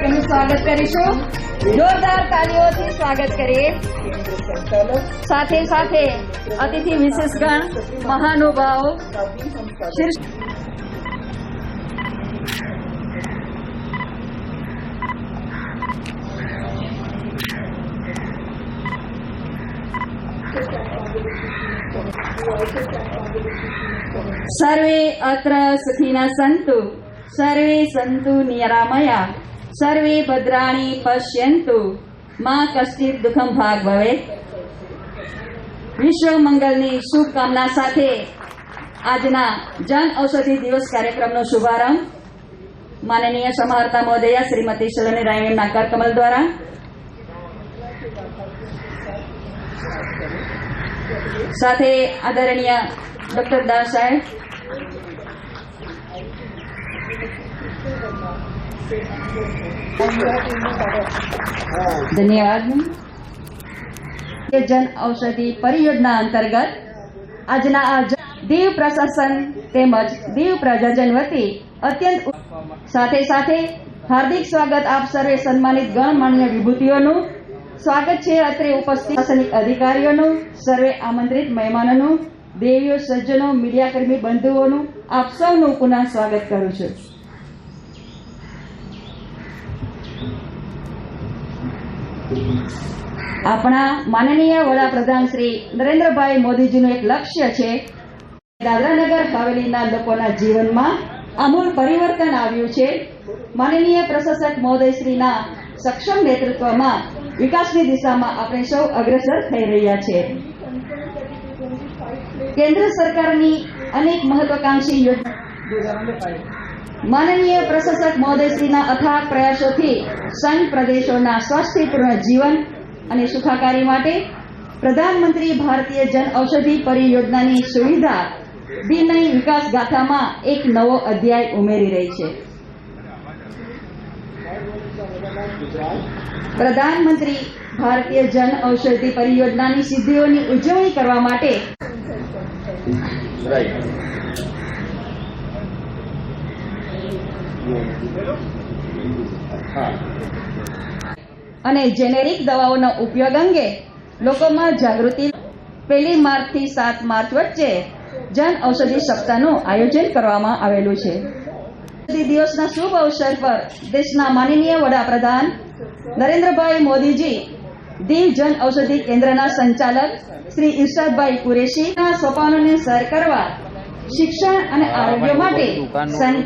પૂર્વક એનું સ્વાગત કરીશું. જોરદાર તાળીઓથી સ્વાગત કરીએ. સાથે સાથે અતિથિ વિશેષગણ મહાનુભાવો सर्वे अत्र सुखिनः सन्तु, सर्वे सन्तु निरामया, सर्वे भद्राणि पश्यन्तु, मा कश्चित् दुःखं भाग भवेत्. विश्व मंगलनी शुभकामना સાથે આજના જન ઔષધિ દિવસ કાર્યક્રમનો શુભારંભ માનનીય સમાહર્તા મહોદયા શ્રીમતી સલોની રાયમના કરકમલ દ્વારા સાથે આદરણીય ડોક્ટર દાસ સાહેબ, ધન્યવાદ. જન ઔષધિ પરિયોજના અંતર્ગત આજના આ દીવ પ્રશાસન તેમજ દીવ પ્રજાજન વતી અત્યંત સાથે સાથે હાર્દિક સ્વાગત આપ સર્વે સન્માનિત ગણમાન્ય વિભૂતિઓનું સ્વાગત છે. અત્રે ઉપસ્થિત શાસનિક અધિકારીઓનું, સર્વે આમંત્રિત મહેમાનોનું, દેવીઓ, સજ્જનો, મીડિયાકર્મી બંધુઓનું આપ સૌનું પુનઃ સ્વાગત કરું છું. આપણા માનનીય વડાપ્રધાન શ્રી નરેન્દ્રભાઈ મોદીજીનું એક લક્ષ્ય છે. દાદરાનગર હવેલીના લોકોના જીવનમાં આમૂલ પરિવર્તન આવ્યું છે. માનનીય પ્રશાસક મહોદયશ્રીના સક્ષમ નેતૃત્વમાં વિકાસની દિશામાં આપણે સૌ અગ્રસર થઈ રહ્યા છે. કેન્દ્ર સરકારની અનેક મહત્વાકાંક્ષી યોજના માનનીય પ્રશાસક મહોદયશ્રીના અથાગ પ્રયાસોથી સંઘ પ્રદેશોના સ્વાસ્થ્યપૂર્ણ જીવન અને સુખાકારી માટે પ્રધાનમંત્રી ભારતીય જન ઔષધિ પરિયોજનાની સુવિધા દિનની વિકાસ ગાથામાં એક નવો અધ્યાય ઉમેરી રહી છે. પ્રધાનમંત્રી ભારતીય જન ઔષધિ પરિયોજનાની સિદ્ધિઓની ઉજવણી કરવા માટે અને જેનેરિક દવાઓનો ઉપયોગ અંગે લોકોમાં જાગૃતિ 1 માર્ચથી 7 માર્ચ વચ્ચે જન ઔષધિ સપ્તાહનું આયોજન કરવામાં આવેલું છે. દિવસના શુભ અવસર પર દેશના માનનીય વડાપ્રધાન નરેન્દ્રભાઈ મોદીજી દીવ જન ઔષધિ કેન્દ્રના સંચાલક શ્રી ઇરશાદભાઈ કુરેશીના સોપાનોને સર કરવા શિક્ષણ અને આરોગ્ય માટે સંઘ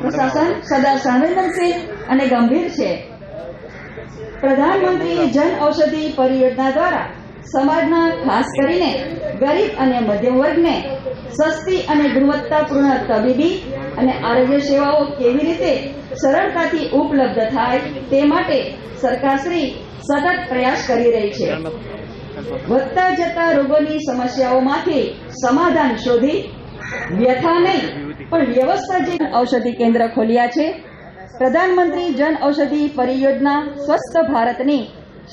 પ્રશાસન સદા સંવેદનશીલ અને ગંભીર છે. પ્રધાનમંત્રી જન ઔષધિ પરિયોજના દ્વારા સમાજના ખાસ કરીને ગરીબ અને મધ્યમ વર્ગને સસ્તી અને ગુણવત્તાપૂર્ણ તબીબી અને આરોગ્ય સેવાઓ કેવી રીતે સરળતાથી ઉપલબ્ધ થાય તે માટે સરકારશ્રી સતત પ્રયાસ કરી રહી છે. વધતા જતા રોગોની સમસ્યાઓમાંથી સમાધાન શોધી વ્યથા નહીં પણ વ્યવસ્થા જે ઔષધિ કેન્દ્ર ખોલ્યા છે. પ્રધાનમંત્રી જન ઔષધિ પરિયોજના સ્વસ્થ ભારતની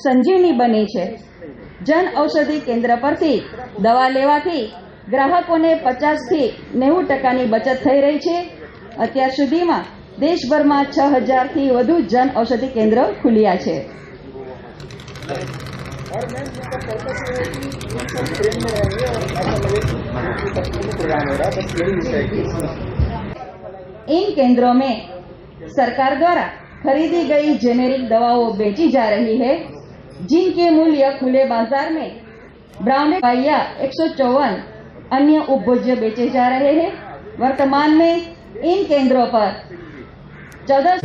સંજીવની બની છે. જન ઔષધિ કેન્દ્ર પરથી દવા લેવાથી ગ્રાહકોને 50 થી 90% બચત થઈ રહી છે. અત્યાર સુધીમાં દેશભરમાં 6000 થી વધુ જન ઔષધિ કેન્દ્રો ખુલ્યા છે. इन केंद्रों में सरकार द्वारा खरीदी गई जेनेरिक दवाओं बेची जा रही है, जिनके मूल्य खुले बाजार में ब्रांडेड दवाइयां 154 अन्य उपभोज्य बेचे जा रहे हैं. वर्तमान में इन केंद्रों पर 14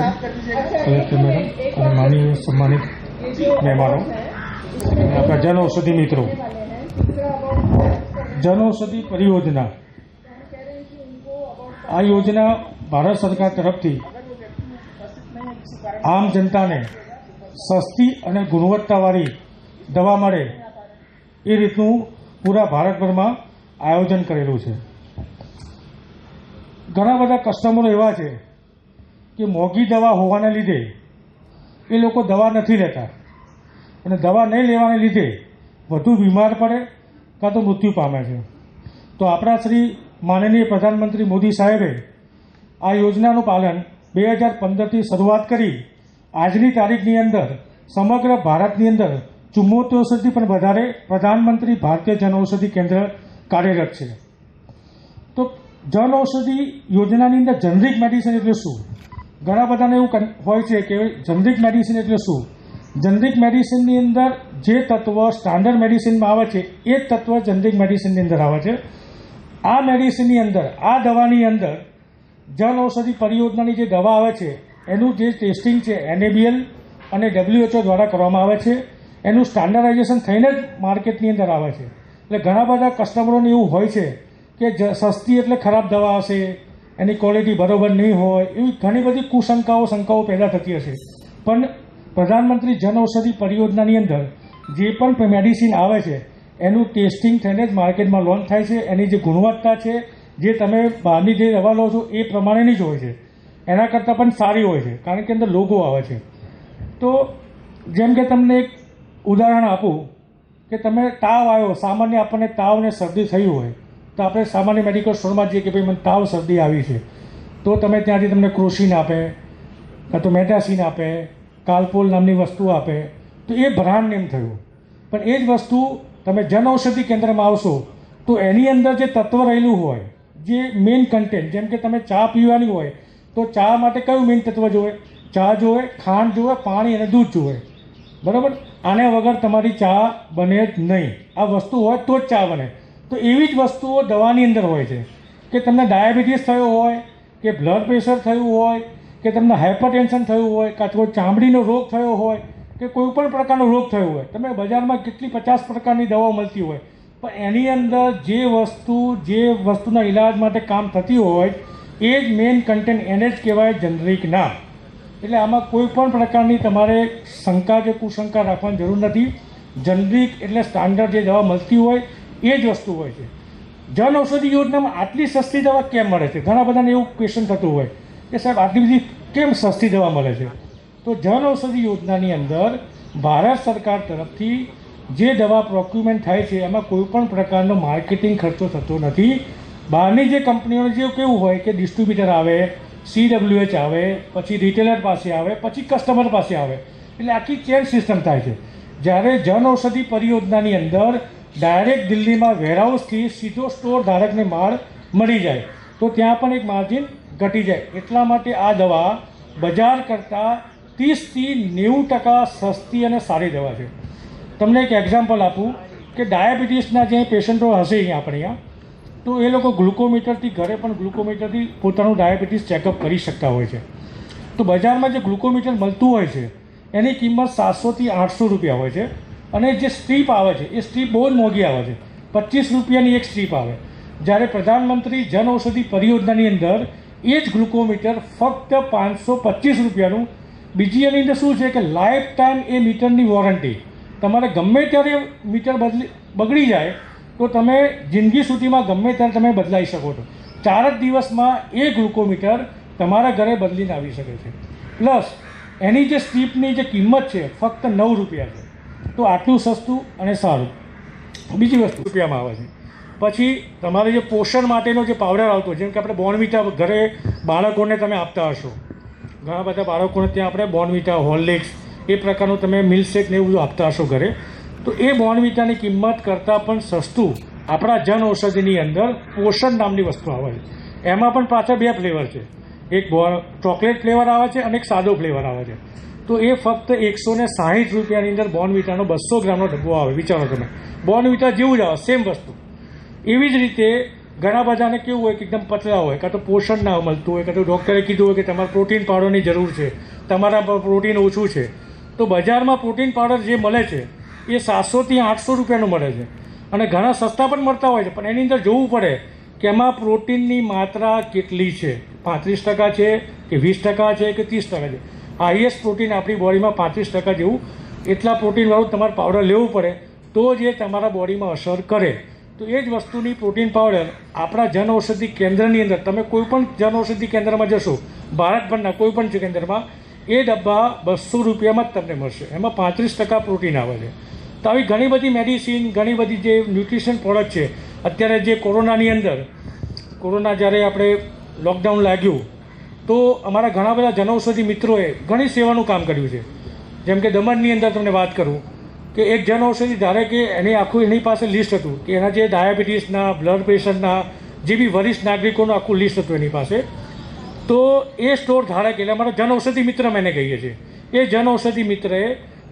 माननीय सम्मानित मेहमानों, आपका जन औषधि मित्रों, जन औषधि परियोजना आ योजना भारत सरकार तरफथी आम जनता ने सस्ती और गुणवत्तावाળી दवा मळे ए रीतनु पूरा भारतभर में आयोजन करेलू है. घणा बधा कस्टमरो एवा छे कि मोंघी दवा होवाने लीधे ए लोको दवा नहीं लेता અને દવા નહીં લેવાને લીધે વધુ બીમાર પડે કાં તો મૃત્યુ પામે છે. તો આપણા શ્રી માનનીય પ્રધાનમંત્રી મોદી સાહેબે આ યોજનાનું પાલન 2015થી શરૂઆત કરી આજની તારીખની અંદર સમગ્ર ભારતની અંદર 74થી પણ વધારે પ્રધાનમંત્રી ભારતીય જનઔષધિ કેન્દ્ર કાર્યરત છે. તો જનઔષધિ યોજનાની અંદર જનરિક મેડિસિન એટલે શું? ઘણા બધાને એવું હોય છે કે જનરિક મેડિસિન એટલે શું? જનરિક મેડિસિનની અંદર જે તત્વ સ્ટાન્ડર્ડ મેડિસિનમાં આવે છે એ જ તત્વ જનરિક મેડિસિનની અંદર આવે છે. આ મેડિસિનની અંદર, આ દવાની અંદર જનઔષધિ પરિયોજનાની જે દવા આવે છે એનું જે ટેસ્ટિંગ છે NABL અને WHO દ્વારા કરવામાં આવે છે. એનું સ્ટાન્ડર્ડાઇઝેશન થઈને જ માર્કેટની અંદર આવે છે. એટલે ઘણા બધા કસ્ટમરોને એવું હોય છે કે સસ્તી એટલે ખરાબ દવા હશે, એની ક્વોલિટી બરોબર નહીં હોય, એવી ઘણી બધી શંકાઓ પેદા થતી હશે. પણ પ્રધાનમંત્રી જનઔષધિ પરિયોજનાની અંદર જે પણ મેડિસિન આવે છે એનું ટેસ્ટિંગ થઈને જ માર્કેટમાં લોન્ચ થાય છે. એની જે ગુણવત્તા છે, જે તમે બહારની જે દવા લો છો એ પ્રમાણેની જ હોય છે, એના કરતાં પણ સારી હોય છે, કારણ કે અંદર લોગો આવે છે. તો જેમ કે તમને એક ઉદાહરણ આપું કે તમે તાવ આવ્યો, સામાન્ય આપણને તાવ ને શરદી થયું હોય તો આપણે સામાન્ય મેડિકલ સ્ટોરમાં જઈએ કે ભાઈ મને તાવ શરદી આવી છે, તો તમે ત્યાંથી તમને ક્રોસિન આપે, કાં તો મેટાસિન આપે, કાલપોલ નામની વસ્તુ આપે, તો એ બ્રાન્ડ નેમ થયું. પણ એ જ વસ્તુ તમે જનઔષધિ કેન્દ્રમાં આવશો તો એની અંદર જે તત્વ રહેલું હોય, જે મેઇન કન્ટેન્ટ, જેમ કે તમે ચા પીવાની હોય તો ચા માટે કયું મેઇન તત્વ જોવે? ચા જોવે, ખાંડ જોવે, પાણી અને દૂધ જોવે, બરાબર? આને વગર તમારી ચા બને જ નહીં. આ વસ્તુ હોય તો જ ચા બને. તો એવી જ વસ્તુઓ દવાની અંદર હોય છે કે તમને ડાયાબિટીસ થયો હોય, કે બ્લડ પ્રેશર થયું હોય, કે તમને હાઇપરટેન્શન થયું હોય, કાં તો ચામડીનો રોગ થયો હોય, કે કોઈ પણ પ્રકારનો રોગ થયો હોય. તમે બજારમાં કેટલી 50 પ્રકારની દવાઓ મળતી હોય, પણ એની અંદર જે વસ્તુના ઈલાજ માટે કામ થતી હોય એ જ મેઇન કન્ટેન્ટ, એને જ કહેવાય જનરિક નામ. એટલે આમાં કોઈ પણ પ્રકારની તમારે શંકા કે કુશંકા રાખવાની જરૂર નથી. જનરિક એટલે સ્ટાન્ડર્ડ જે દવા મળતી હોય એ જ વસ્તુ હોય છે. જનઔષધિ યોજનામાં આટલી સસ્તી દવા કેમ મળે છે? ઘણા બધાને એવું ક્વેશ્ચન થતું હોય કે સાહેબ આટલી બધી કેમ સસ્તી દવા મળે છે? તો જનઔષધિ યોજનાની અંદર ભારત સરકાર તરફથી જે દવા પ્રોક્યુરમેન્ટ થાય છે એમાં કોઈ પણ પ્રકારનો માર્કેટિંગ ખર્ચો થતો નથી. બહારની જે કંપનીઓને જે કેવું હોય કે ડિસ્ટ્રીબ્યુટર આવે, CWH આવે, પછી રિટેલર પાસે આવે, પછી કસ્ટમર પાસે આવે, એટલે આખી ચેન સિસ્ટમ થાય છે. જ્યારે જનઔષધિ પરિયોજનાની અંદર ડાયરેક્ટ દિલ્હીમાં વેરહાઉસથી સીધો સ્ટોર ધારકને માલ મળી જાય તો ત્યાં પણ એક માર્જિન ઘટી જાય. એટલા માટે આ દવા બજાર કરતાં 30-90% સસ્તી અને સારી દવા છે. તમને એક એક્ઝામ્પલ આપું કે ડાયાબિટીસના જે પેશન્ટો હશે અહીંયા આપણે અહીંયા, તો એ લોકો ગ્લુકોમીટરથી ઘરે પણ ગ્લુકોમીટરથી પોતાનું ડાયાબિટીસ ચેકઅપ કરી શકતા હોય છે. તો બજારમાં જે ગ્લુકોમીટર મળતું હોય છે એની કિંમત 700થી 800 રૂપિયા હોય છે. અને જે સ્ટ્રીપ આવે છે એ સ્ટ્રીપ બહુ જ મોંઘી આવે છે, 25 રૂપિયાની એક સ્ટ્રીપ આવે. જ્યારે પ્રધાનમંત્રી જનઔષધિ પરિયોજનાની અંદર એ જ ગ્લુકોમીટર ફક્ત 525 રૂપિયાનું. બીજી એની અંદર શું છે કે લાઈફ ટાઈમ એ મીટરની વોરંટી. તમારે ગમે ત્યારે મીટર બગડી જાય તો તમે જિંદગી સુધીમાં ગમે ત્યારે તમે બદલાઈ શકો છો. 4 જ દિવસમાં એ ગ્લુકોમીટર તમારા ઘરે બદલીને આવી શકે છે. પ્લસ એની જે સ્ટ્રીપની જે કિંમત છે ફક્ત 9 રૂપિયા છે. તો આટલું સસ્તું અને સારું. બીજી વસ્તુ રૂપિયામાં આવે છે. પછી તમારે જે પોષણ માટેનો જે પાવડર આવતો, જેમ કે આપણે બોર્નવિટા ઘરે બાળકોને તમે આપતા હશો, ઘણા બધા બાળકોને ત્યાં આપણે બોર્નવિટા, હોર્લિક્સ એ પ્રકારનું તમે મિલ્કશેક ને એવું બધું આપતા હશો ઘરે, તો એ બોર્નવિટાની કિંમત કરતાં પણ સસ્તું આપણા જનઔષધિની અંદર પોષણ નામની વસ્તુ આવે છે. એમાં પણ પાછા 2 ફ્લેવર છે, એક ચોકલેટ ફ્લેવર આવે છે અને એક સાદો ફ્લેવર આવે છે. તો એ ફક્ત 160 રૂપિયાની અંદર બોર્નવિટાનો 200 ગ્રામનો ડબ્બો આવે. વિચારો તમે, બોર્નવિટા જેવું જ આવે, સેમ વસ્તુ. એવી જ રીતે ઘણા બધાને કેવું હોય કે એકદમ પતલા હોય, કાં તો પોષણ ના મળતું હોય, કાં તો ડૉક્ટરે કીધું હોય કે તમારે પ્રોટીન પાવડરની જરૂર છે, તમારા પ્રોટીન ઓછું છે. તો બજારમાં પ્રોટીન પાવડર જે મળે છે એ 700થી 800 રૂપિયાનું મળે છે અને ઘણા સસ્તા પણ મળતા હોય છે. પણ એની અંદર જોવું પડે કે એમાં પ્રોટીનની માત્રા કેટલી છે, 35% છે કે 20% છે કે 30% છે. હાઈએસ્ટ પ્રોટીન આપણી બોડીમાં 35% જેવું, એટલા પ્રોટીનવાળું તમારે પાવડર લેવું પડે તો જ એ તમારા બોડીમાં અસર કરે. તો એ જ વસ્તુની પ્રોટીન પાવડર આપણા જનઔષધિ કેન્દ્રની અંદર, તમે કોઈ પણ જનઔષધિ કેન્દ્રમાં જશો, ભારતભરના કોઈ પણ કેન્દ્રમાં, એ ડબ્બા 200 રૂપિયામાં જ તમને મળશે. એમાં 35% પ્રોટીન આવે છે. તો આવી ઘણી બધી મેડિસિન, ઘણી બધી જે ન્યુટ્રિશન પ્રોડક્ટ છે. અત્યારે જે કોરોનાની અંદર, કોરોના જ્યારે આપણે લોકડાઉન લાગ્યું તો અમારા ઘણા બધા જનઔષધિ મિત્રોએ ઘણી સેવાનું કામ કર્યું છે. જેમ કે દમણની અંદર તમને વાત કરું કે એક જનઔષધિ ધારે કે એની પાસે લિસ્ટ હતું કે એના જે ડાયાબિટીસના, બ્લડ પ્રેશરના, જે બી વરિષ્ઠ નાગરિકોનું આખું લિસ્ટ હતું એની પાસે. તો એ સ્ટોર ધારક એટલે અમારા જનઔષધિ મિત્ર અમે એને કહીએ છીએ. એ જનઔષધિ મિત્રએ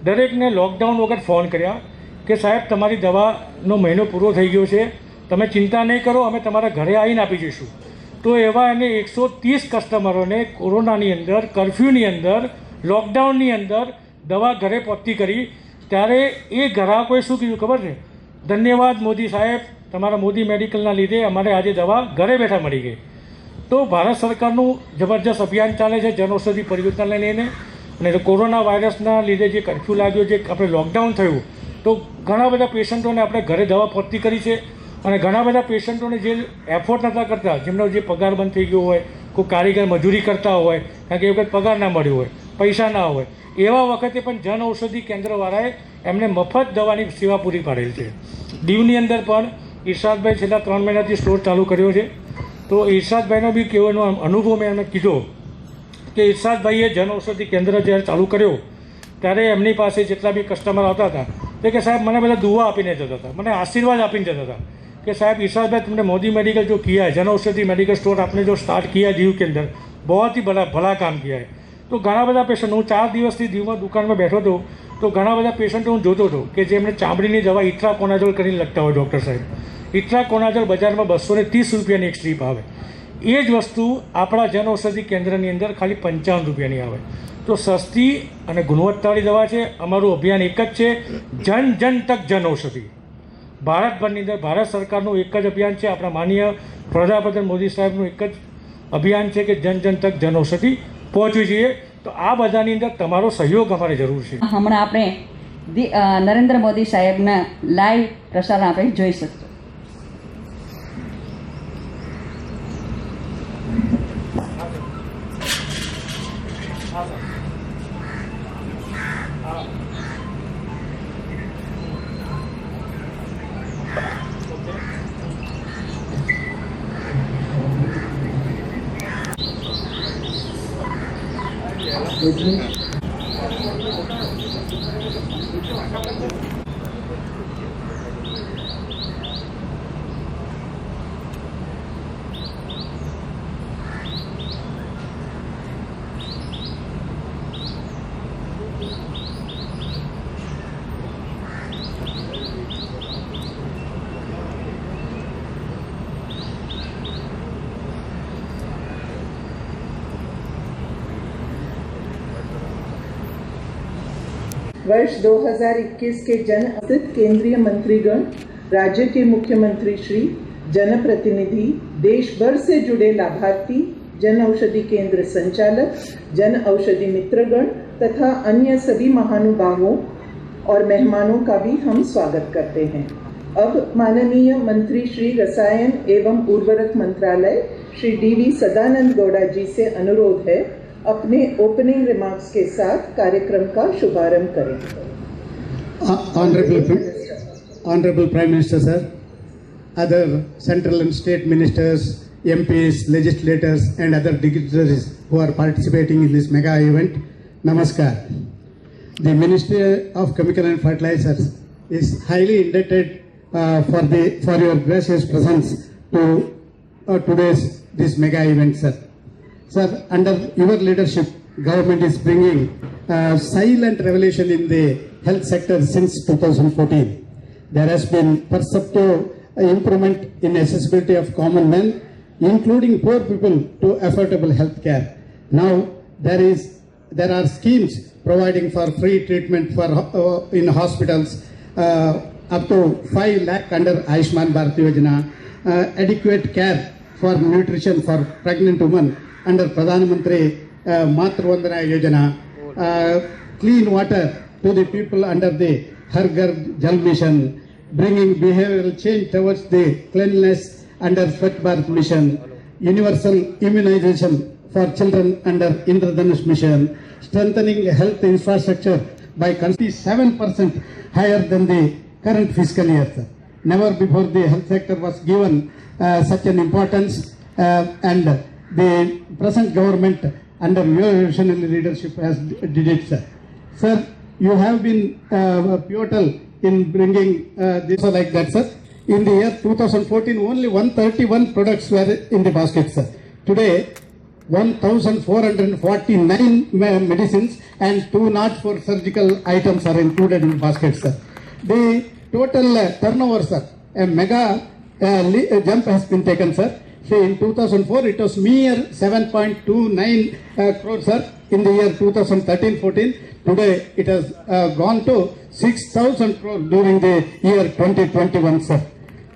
દરેકને લોકડાઉન વગર ફોન કર્યા કે સાહેબ તમારી દવાનો મહિનો પૂરો થઈ ગયો છે, તમે ચિંતા નહીં કરો, અમે તમારા ઘરે આવીને આપી જઈશું. તો એવા એને 130 કસ્ટમરોને કોરોનાની અંદર, કર્ફ્યુની અંદર, લોકડાઉનની અંદર દવા ઘરે પહોંચતી કરી. ત્યારે એ ગ્રાહકોએ શું કીધું ખબર છે? ધન્યવાદ મોદી સાહેબ, તમારા મોદી મેડિકલના લીધે અમારે આજે દવા ઘરે બેઠા મળી ગઈ. તો ભારત સરકારનું જબરજસ્ત અભિયાન ચાલે છે જનઔષધિ પરિયોજનાને લઈને. અને કોરોના વાયરસના લીધે જે કર્ફ્યુ લાગ્યો, જે આપણે લોકડાઉન થયું, તો ઘણા બધા પેશન્ટોને આપણે ઘરે દવા પહોંચતી કરી છે. અને ઘણા બધા પેશન્ટોને જે એફોર્ડ નહોતા કરતા, જેમનો જે પગાર બંધ થઈ ગયો હોય, કોઈ કારીગર મજૂરી કરતા હોય, કારણ કે એ વખત પગાર ના મળ્યો હોય, પૈસા ના હોય, એવા વખતે પણ જનઔષધિ કેન્દ્રવાળાએ એમને મફત દવાની સેવા પૂરી પાડેલ છે. દીવની અંદર પણ ઇરશાદભાઈ છેલ્લા 3 મહિનાથી સ્ટોર ચાલુ કર્યો છે. તો ઇરશાદભાઈનો બી કેવાનો અનુભવ મેં એમને કીધો કે ઇરશાદભાઈએ જનઔષધિ કેન્દ્ર જ્યારે ચાલુ કર્યો ત્યારે એમની પાસે જેટલા બી કસ્ટમર આવતા હતા તે કે સાહેબ મને બધા દુઆ આપીને જતા હતા, મને આશીર્વાદ આપીને જતા હતા कि साहब इरशादभाई तुमने मोदी मेडिकल जो किया है, जनऔषधि मेडिकल स्टोर आपने जो स्टार्ट किया है दीव के अंदर, बहुत ही भला काम किया है. तो घણા બધા પેશન્ટ, હું 4 દિવસથી દીવમાં દુકાનમાં બેઠો હતો તો ઘણા બધા પેશન્ટો હું જોતો હતો કે જેમને ચામડીની દવા ઇટ્રાકોનાઝોલ કરીને લખતા હોય ડૉક્ટર સાહેબ. ઇટ્રાકોનાઝોલ બજારમાં 230 રૂપિયાની એક સ્ટ્રીપ આવે. એ જ વસ્તુ આપણા જનઔષધિ કેન્દ્રની અંદર ખાલી 55 રૂપિયાની આવે. તો સસ્તી અને ગુણવત્તાવાળી દવા છે. અમારું અભિયાન એક જ છે, જન જન તક જનઔષધિ. ભારતભરની અંદર ભારત સરકારનું એક જ અભિયાન છે, આપણા માનનીય વડાપ્રધાન મોદી સાહેબનું એક જ અભિયાન છે કે જન જન તક જનઔષધિ પહોંચવી જોઈએ. તો આ બધાની અંદર તમારો સહયોગ અમારે જરૂર છે. હમણાં આપણે નરેન્દ્ર મોદી સાહેબના લાઈવ પ્રસારણ આપણે જોઈ શકીએ. वर्ष 2021 के जन औषधि केंद्रीय मंत्रीगण, राज्य के मुख्यमंत्री श्री, जनप्रतिनिधि, देश भर से जुड़े लाभार्थी, जन औषधि केंद्र संचालक, जन औषधि मित्रगण तथा अन्य सभी महानुभावों और मेहमानों का भी हम स्वागत करते हैं. अब माननीय मंत्री श्री रसायन एवं उर्वरक मंत्रालय श्री DV सदानंद गौड़ा जी से अनुरोध है अपने ओपनिंग रिमार्क्स के साथ कार्यक्रम का शुभारंभ करें. Honorable Prime Minister Sir, other central and state ministers, MPs, legislators and other dignitaries who are participating in this mega event, Namaskar. The Ministry of Chemical and Fertilizers is highly indebted for your gracious presence to today's this mega event, sir. Sir, under your leadership, government is bringing silent revolution in the health sector since 2014. There has been perceptive improvement in accessibility of common men, including poor people, to affordable health care. Now there are schemes providing for free treatment for in hospitals up to 5 lakh under Ayushman Bharat Yojana, adequate care for nutrition for pregnant women under Pradhan Mantri Matru Vandana Yojana, clean water to the people under the Har Ghar Jal Mission, bringing behavioral change towards the cleanliness under Swachh Bharat Mission, universal immunization for children under Indradhanush Mission, strengthening health infrastructure by 27% higher than the current fiscal year. Never before the health sector was given such an importance, and the present government under your visionary leadership has did it, sir. Sir, you have been pivotal in bringing this like that, sir. In the year 2014, only 131 products were in the basket, sir. Today, 1,449 medicines and 204 surgical items are included in the basket, sir. The total turnover, sir, a mega jump has been taken, sir. See, in 2004, it was mere 7.29 crores, sir. In the year 2013-14, today it has gone to 6,000 crores during the year 2021, sir.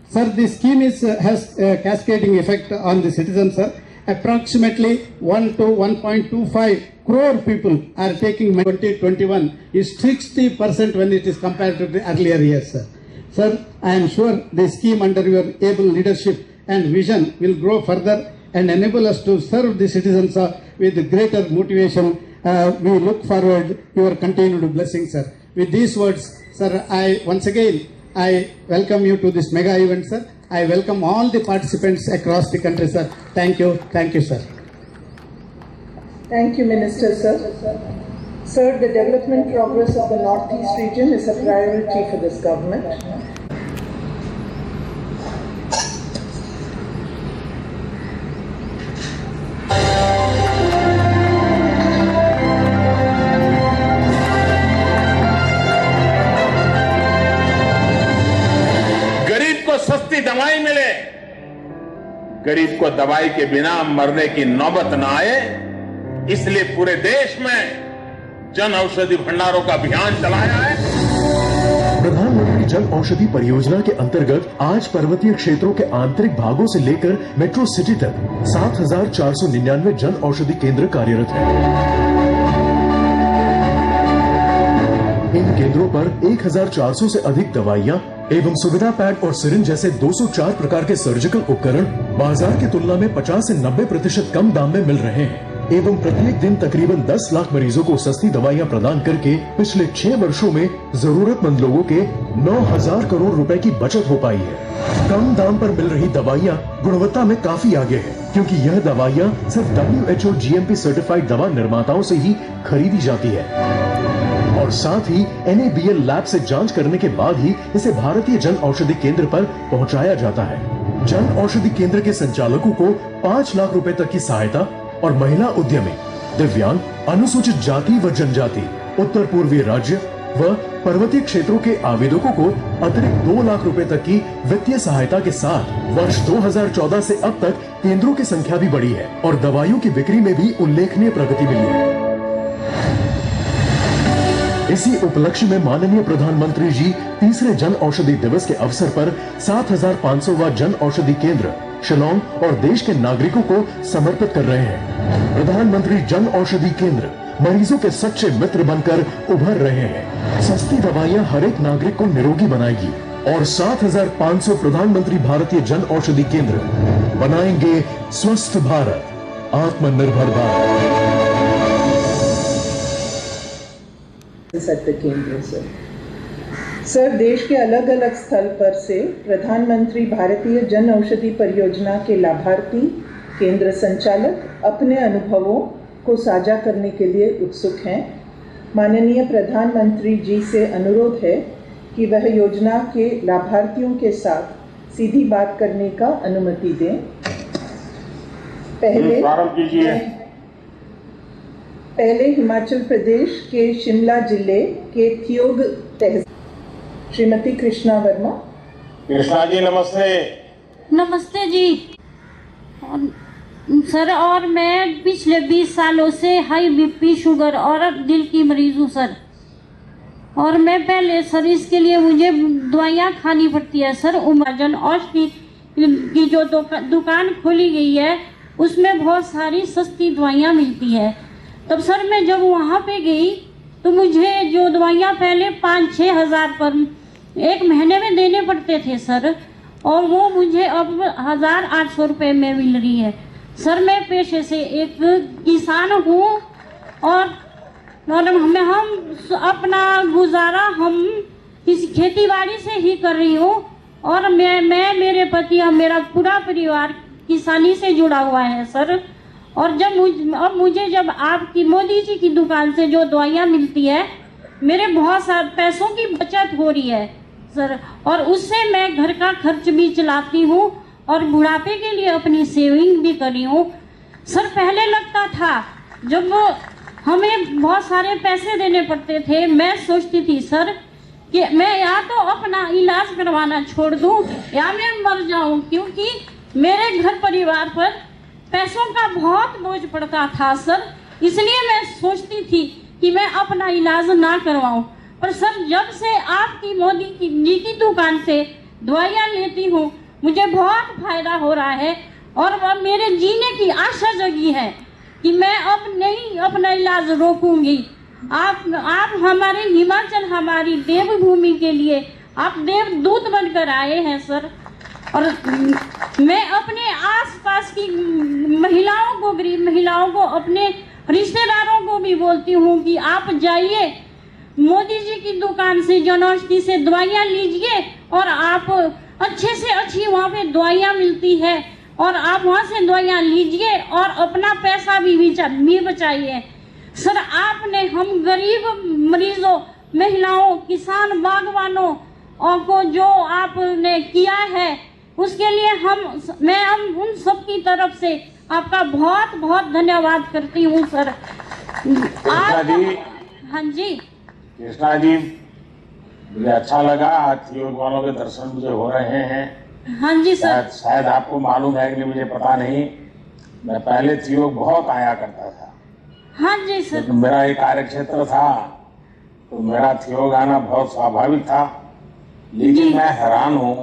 Sir, this scheme has a cascading effect on the citizens, sir. Approximately 1 to 1.25 crore people are taking 2021 is 60% when it is compared to the earlier years, sir. Sir, I am sure the scheme under your able leadership and vision will grow further and enable us to serve the citizens with greater motivation. We look forward your continued blessings, sir. With these words, sir, I welcome you to this mega event, sir. I welcome all the participants across the country, sir. Thank you, sir. Thank you, Minister, sir. Sir, the development progress of the Northeast region is a priority for this government. सस्ती दवाई मिले, गरीब को दवाई के बिना मरने की नौबत न आए, इसलिए पूरे देश में जन औषधि भंडारों का अभियान चलाया है। प्रधानमंत्री जन औषधि परियोजना के अंतर्गत आज पर्वतीय क्षेत्रों के आंतरिक भागों से लेकर मेट्रो सिटी तक 7,499 जन औषधि केंद्र कार्यरत हैं। इन केंद्रों पर 1,400 से अधिक दवाइयां एवं सुविधा पैड और सिरिंज जैसे 204 प्रकार के सर्जिकल उपकरण बाजार की तुलना में 50 से 90% कम दाम में मिल रहे हैं एवं प्रत्येक दिन तकरीबन 10 लाख मरीजों को सस्ती दवाइयां प्रदान करके पिछले 6 वर्षों में जरूरतमंद लोगों के 9,000 करोड़ रुपए की बचत हो पाई है। कम दाम पर मिल रही दवाइयां गुणवत्ता में काफी आगे है, क्योंकि यह दवाइयां सिर्फ WHO GMP सर्टिफाइड दवा निर्माताओं से ही खरीदी जाती है और साथ ही NABL लैब से जांच करने के बाद ही इसे भारतीय जन औषधि केंद्र पर पहुंचाया जाता है। जन औषधि केंद्र के संचालकों को 5 लाख रुपए तक की सहायता और महिला उद्यमी, दिव्यांग, अनुसूचित जाति व जनजाति, उत्तर पूर्वीय राज्य व पर्वतीय क्षेत्रों के आवेदकों को अतिरिक्त 2 लाख रुपए तक की वित्तीय सहायता के साथ वर्ष 2014 से अब तक केंद्रों की संख्या भी बढ़ी है और दवाइयों की बिक्री में भी उल्लेखनीय प्रगति मिली है। इसी उपलक्ष्य में माननीय प्रधानमंत्री जी तीसरे जन औषधि दिवस के अवसर पर 7,500वां जन औषधि केंद्र शिलांग और देश के नागरिकों को समर्पित कर रहे हैं। प्रधानमंत्री जन औषधि केंद्र मरीजों के सच्चे मित्र बनकर उभर रहे हैं। सस्ती दवाइयां हर एक नागरिक को निरोगी बनाएगी और 7,500 प्रधानमंत्री भारतीय जन औषधि केंद्र बनाएंगे स्वस्थ भारत, आत्मनिर्भर भारत। सत्य केंद्र सर, देश के अलग अलग स्थल पर से प्रधानमंत्री भारतीय जन औषधि परियोजना के लाभार्थी केंद्र संचालक अपने अनुभवों को साझा करने के लिए उत्सुक हैं। माननीय प्रधानमंत्री जी से अनुरोध है कि वह योजना के लाभार्थियों के साथ सीधी बात करने का अनुमति दें। पहले हिमाचल प्रदेश के शिमला जिले के थियोग तहसील श्रीमती कृष्णा वर्मा। कृष्णा जी नमस्ते। नमस्ते जी सर, और मैं पिछले 20 सालों से हाई बीपी, शुगर और दिल की मरीज हूँ सर। और मैं पहले सर इसके लिए मुझे दवाइयाँ खानी पड़ती है सर। जन औषधि की जो दुकान खोली गई है उसमें बहुत सारी सस्ती दवाइयाँ मिलती है। तब सर मैं जब वहाँ पे गई तो मुझे जो दवाइयाँ पहले 5-6 हज़ार पर एक महीने में देने पड़ते थे सर, और वो मुझे अब 1,800 रुपये में मिल रही है सर। मैं पेशे से एक किसान हूँ और हम अपना गुजारा हम इस खेती बाड़ी से ही कर रही हूँ और मैं मेरे पति और मेरा पूरा परिवार किसानी से जुड़ा हुआ है सर। और अब मुझे जब आपकी मोदी जी की दुकान से जो दवाइयाँ मिलती है, मेरे बहुत सारे पैसों की बचत हो रही है सर, और उससे मैं घर का खर्च भी चलाती हूँ और बुढ़ापे के लिए अपनी सेविंग भी कर रही हूँ सर। पहले लगता था जब हमें बहुत सारे पैसे देने पड़ते थे, मैं सोचती थी सर कि मैं या तो अपना इलाज करवाना छोड़ दूं या मैं मर जाऊं, क्योंकि मेरे घर परिवार पर पैसों का बहुत बोझ पड़ता था सर। इसलिए मैं सोचती थी कि मैं अपना इलाज ना करवाऊं, पर सर जब से आपकी मोदी जी की दुकान से दवाइयाँ लेती हूँ मुझे बहुत फायदा हो रहा है और अब मेरे जीने की आशा जगी है कि मैं अब नहीं अपना इलाज रोकूंगी। आप हमारे हिमाचल, हमारी देवभूमि के लिए आप देवदूत बनकर आए हैं सर। और मैं अपने आसपास की महिलाओं को, गरीब महिलाओं को, अपने रिश्तेदारों को भी बोलती हूँ कि आप जाइए मोदी जी की दुकान से, जनौषधि से दवाइयाँ लीजिए और आप अच्छे से अच्छी वहाँ पे दवाइयाँ मिलती है और आप वहाँ से दवाइयाँ लीजिए और अपना पैसा भी बचाइए सर। आपने हम गरीब मरीजों, महिलाओं, किसान, बागवानों को जो आपने किया है उसके लिए मैं उन सब की तरफ से आपका बहुत बहुत धन्यवाद करती हूँ सर। हाँ जी कृष्णा जी, मुझे अच्छा लगा, आज योग वालों के दर्शन मुझे हो रहे हैं। हाँ जी सर। शायद आपको मालूम है कि नहीं मुझे पता नहीं, मैं पहले योग बहुत आया करता था। हाँ जी सर। तो मेरा एक कार्य क्षेत्र था तो मेरा योग आना बहुत स्वाभाविक था, लेकिन मैं हैरान हूँ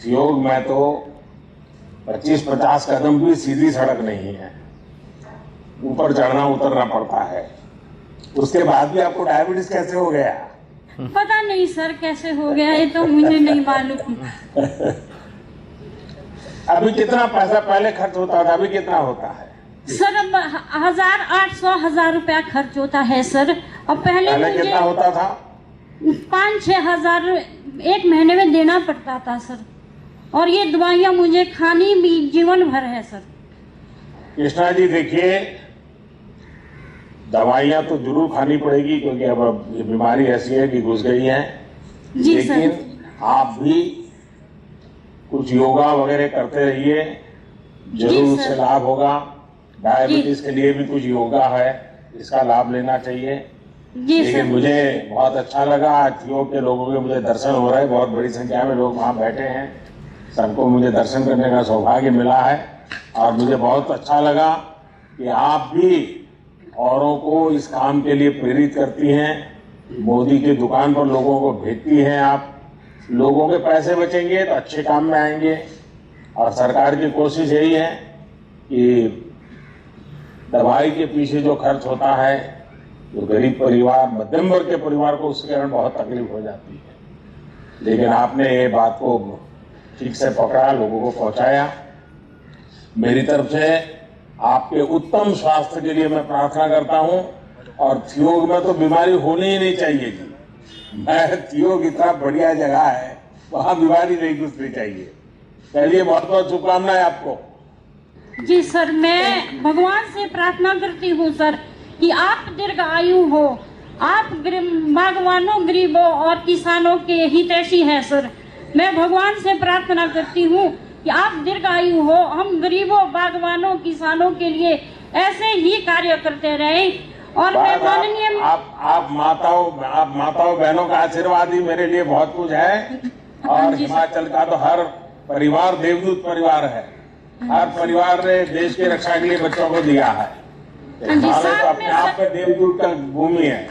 योग में तो 25-50 कदम भी सीधी सड़क नहीं है, ऊपर चढ़ना उतरना पड़ता है। उसके बाद भी आपको डायबिटीज कैसे हो गया? पता नहीं सर कैसे हो गया, ये तो मुझे नहीं मालूम। अभी कितना पैसा पहले खर्च होता था, अभी कितना होता है सर? अब 1,800-1,000 रुपया खर्च होता है सर। अब पहले कितना होता था? 5-6 हजार एक महीने में देना पड़ता था सर, और ये दवाइयाँ मुझे खानी भी जीवन भर है सर। कृष्णा जी देखिए, दवाइयाँ तो जरूर खानी पड़ेगी क्योंकि अब ये बीमारी ऐसी है कि घुस गई है, लेकिन आप भी कुछ योगा वगैरह करते रहिए, जरूर उससे लाभ होगा। डायबिटीज के लिए भी कुछ योगा है, इसका लाभ लेना चाहिए। लेकिन मुझे बहुत अच्छा लगा, आज योग के लोगों के मुझे दर्शन हो रहे हैं, बहुत बड़ी संख्या में लोग वहाँ बैठे हैं, सबको मुझे दर्शन करने का सौभाग्य मिला है और मुझे बहुत अच्छा लगा कि आप भी औरों को इस काम के लिए प्रेरित करती हैं। मोदी की दुकान पर लोगों को भेजती हैं आप, लोगों के पैसे बचेंगे तो अच्छे काम में आएंगे। और सरकार की कोशिश यही है कि दवाई के पीछे जो खर्च होता है, जो गरीब परिवार, मध्यम वर्ग के परिवार को उसके कारण बहुत तकलीफ हो जाती है, लेकिन आपने ये बात को ठीक से पकड़ा, लोगों को पहुंचाया। मेरी तरफ से आपके उत्तम स्वास्थ्य के लिए मैं प्रार्थना करता हूं। और योग में तो बीमारी होनी ही नहीं चाहिए जी। योग इतना बढ़िया जगह है, वहां बीमारी नहीं घुसनी चाहिए। चलिए, बहुत बहुत शुभकामनाएं आपको। जी सर, मैं भगवान से प्रार्थना करती हूँ सर कि आप दीर्घायु हो, आप बागवानों, गरीबों और किसानों के हितैषी हैं सर। मैं भगवान से प्रार्थना करती हूँ कि आप दीर्घायु हो, हम गरीबों, बागवानों, किसानों के लिए ऐसे ही कार्य करते रहें। और मैं माननीय आप माताओं बहनों का आशीर्वाद ही मेरे लिए बहुत कुछ है। और हिमाचल का तो हर परिवार देवदूत परिवार है, हर परिवार ने देश की रक्षा के लिए बच्चों को दिया है। तो अपने आप में देवदूत का भूमि है।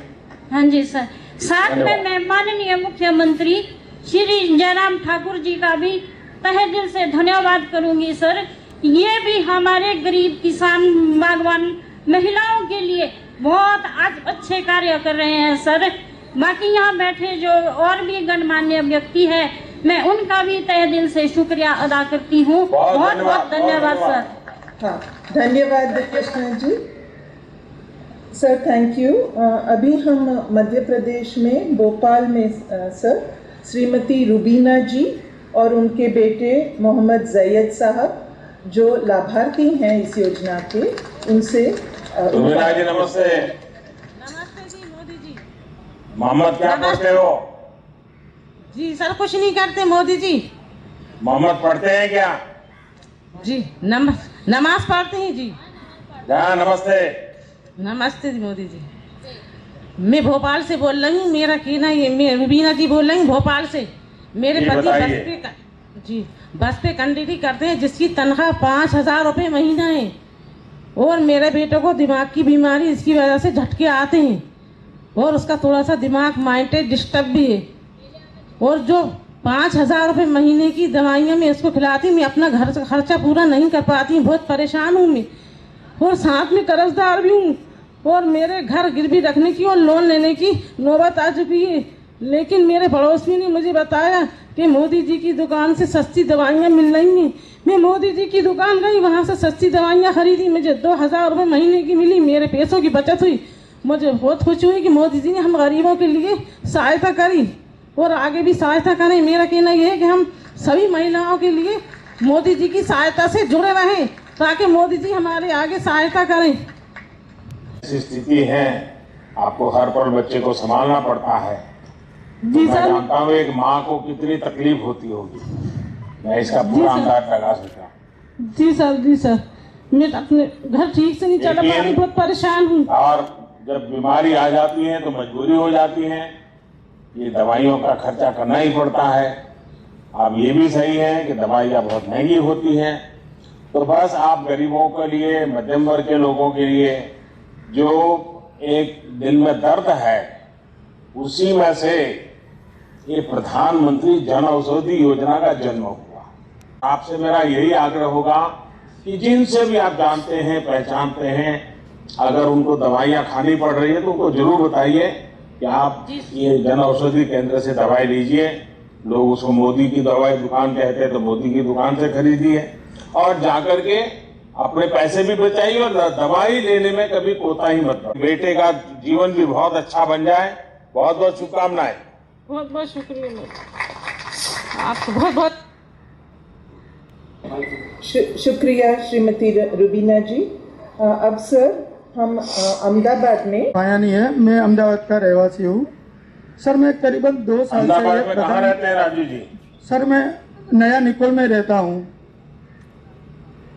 हाँ जी सर, साथ में मैं माननीय मुख्यमंत्री श्री जयराम ठाकुर जी का भी तहे दिल से धन्यवाद करूंगी सर। ये भी हमारे गरीब किसान, बागवान, महिलाओं के लिए बहुत अच्छे कार्य कर रहे हैं सर। बाकी यहाँ बैठे जो और भी गणमान्य व्यक्ति है, मैं उनका भी तहे दिल से शुक्रिया अदा करती हूँ। बहुत बहुत धन्यवाद सर। हाँ, धन्यवाद Krishna ji. Sir thank you. अभी हम मध्य प्रदेश में भोपाल में सर श्रीमती रुबीना जी और उनके बेटे मोहम्मद जैयद साहब जो लाभार्थी हैं इस योजना के उनसे रुबीना जी नमस्ते। नमस्ते जी मोदी जी। मोहम्मद क्या पढ़ते हो? जी सर कुछ नहीं करते मोदी जी। मोहम्मद पढ़ते हैं क्या? जी नमाज पढ़ते हैं जी। हाँ नमस्ते। नमस्ते जी मोदी जी। मैं भोपाल से बोल रही हूँ। मेरा कहना ये, मैं रुबीना जी बोल रही हूँ भोपाल से। मेरे जी, पति बस पे कंडक्टरी करते हैं, जिसकी तनख्वाह 5,000 रुपये महीना है। और मेरे बेटे को दिमाग की बीमारी, इसकी वजह से झटके आते हैं और उसका थोड़ा सा दिमाग माइंड डिस्टर्ब भी है। और जो 5,000 रुपये महीने की दवाइयाँ मैं इसको खिलाती हूँ, मैं अपना घर से खर्चा पूरा नहीं कर पाती हूँ, बहुत परेशान हूँ मैं। और साथ में कर्जदार भी हूँ और मेरे घर गिरवी रखने की और लोन लेने की नौबत आ चुकी है। लेकिन मेरे पड़ोसी ने मुझे बताया कि मोदी जी की दुकान से सस्ती दवाइयाँ मिल रही हैं। मैं मोदी जी की दुकान गई, वहाँ से सस्ती दवाइयाँ खरीदी, मुझे 2,000 रुपये महीने की मिली, मेरे पैसों की बचत हुई। मुझे बहुत खुशी हुई कि मोदी जी ने हम गरीबों के लिए सहायता करी और आगे भी सहायता करें। मेरा कहना यह है कि हम सभी महिलाओं के लिए मोदी जी की सहायता से जुड़े रहें, ताकि मोदी जी हमारे आगे सहायता करें। ऐसी स्थिति है, आपको हर पल बच्चे को संभालना पड़ता है। जी मैं सर। जानता हूँ एक माँ को कितनी तकलीफ होती होगी, मैं इसका पूरा अंदाज लगा सकता हूँ। जी सर। मैं अपने घर ठीक से नहीं चला पा रही, बहुत परेशान हूँ। और जब बीमारी आ जाती है तो मजबूरी हो जाती है, ये दवाइयों का खर्चा करना ही पड़ता है। अब ये भी सही है कि दवाइयाँ बहुत महंगी होती हैं, तो बस आप गरीबों के लिए, मध्यम वर्ग के लोगों के लिए जो एक दिल में दर्द है, उसी में से ये प्रधानमंत्री जन औषधि योजना का जन्म हुआ। आपसे मेरा यही आग्रह होगा कि जिनसे भी आप जानते हैं, पहचानते हैं, अगर उनको दवाइयाँ खानी पड़ रही है तो उनको जरूर बताइए कि आप ये जन औषधि केंद्र से दवाई लीजिए। लोग उसको मोदी की दवाई दुकान कहते हैं, तो मोदी की दुकान से खरीदिए और जाकर के अपने पैसे भी बचाइए और दवाई लेने में कभी कोताही मत बरतिए। बेटे का जीवन भी बहुत अच्छा बन जाए। बहुत बहुत शुभकामनाएं। बहुत बहुत शुक्रिया आपको, बहुत बहुत शुक्रिया श्रीमती रुबीना जी। अब सर हम अहमदाबाद में पायानी है, मैं अहमदाबाद का रहवासी हूँ। सर मैं करीबन 2 साल से अहमदाबाद में कहाँ रहते हैं राजू जी? सर मैं नया निकोल में रहता हूँ।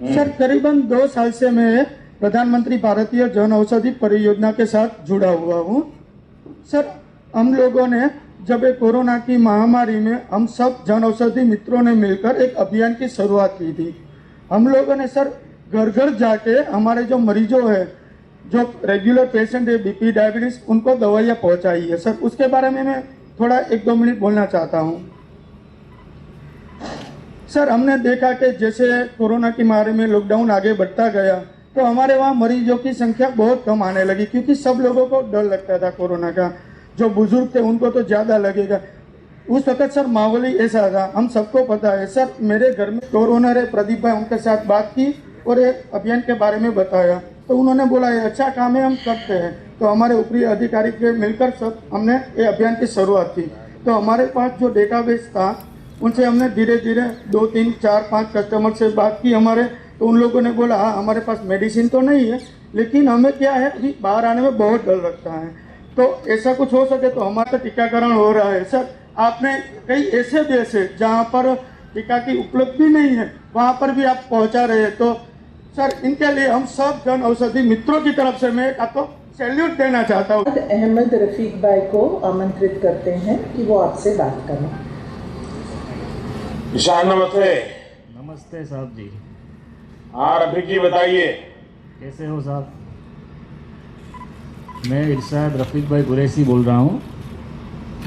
सर करीबन 2 साल से मैं प्रधानमंत्री भारतीय जन औषधि परियोजना के साथ जुड़ा हुआ हूँ। सर हम लोगों ने जब ये कोरोना की महामारी में हम सब जन औषधि मित्रों ने मिलकर एक अभियान की शुरुआत की थी। हम लोगों ने सर घर घर जाके हमारे जो मरीजों है, जो रेगुलर पेशेंट है, बीपी डायबिटीज, उनको दवाइयाँ पहुँचाई है। सर उसके बारे में मैं थोड़ा 1-2 मिनट बोलना चाहता हूँ। सर हमने देखा कि जैसे कोरोना की महामारी में लॉकडाउन आगे बढ़ता गया तो हमारे वहाँ मरीजों की संख्या बहुत कम आने लगी, क्योंकि सब लोगों को डर लगता था कोरोना का। जो बुजुर्ग थे उनको तो ज़्यादा लगेगा। उस वक्त सर माहौल ही ऐसा था, हम सबको पता है। सर मेरे घर में स्टोर ओनर है प्रदीप भाई, उनके साथ बात की और एक अभियान के बारे में बताया, तो उन्होंने बोला ये अच्छा काम है, हम करते हैं। तो हमारे ऊपरी अधिकारी के मिलकर सब हमने ये अभियान की शुरुआत की। तो हमारे पास जो डेटाबेस था उनसे हमने धीरे धीरे 2, 3, 4, 5 कस्टमर से बात की हमारे। तो उन लोगों ने बोला हाँ हमारे पास मेडिसिन तो नहीं है, लेकिन हमें क्या है अभी बाहर आने में बहुत डर लगता है, तो ऐसा कुछ हो सके तो हमारा टीकाकरण हो रहा है। सर आपने कई ऐसे देश है जहाँ पर टीका की उपलब्धि नहीं है, वहाँ पर भी आप पहुँचा रहे हैं। तो सर इनके लिए हम सब जन औषधि मित्रों की तरफ से मैं आपको सैल्यूट देना चाहता हूँ। अहमद रफीक भाई को आमंत्रित करते हैं कि वो आपसे बात करें। ईशान नमस्ते। नमस्ते साहब जी। हाँ रफीक जी बताइए। कैसे हो साहब? मैं इरशाद रफीक भाई कुरैशी बोल रहा हूँ।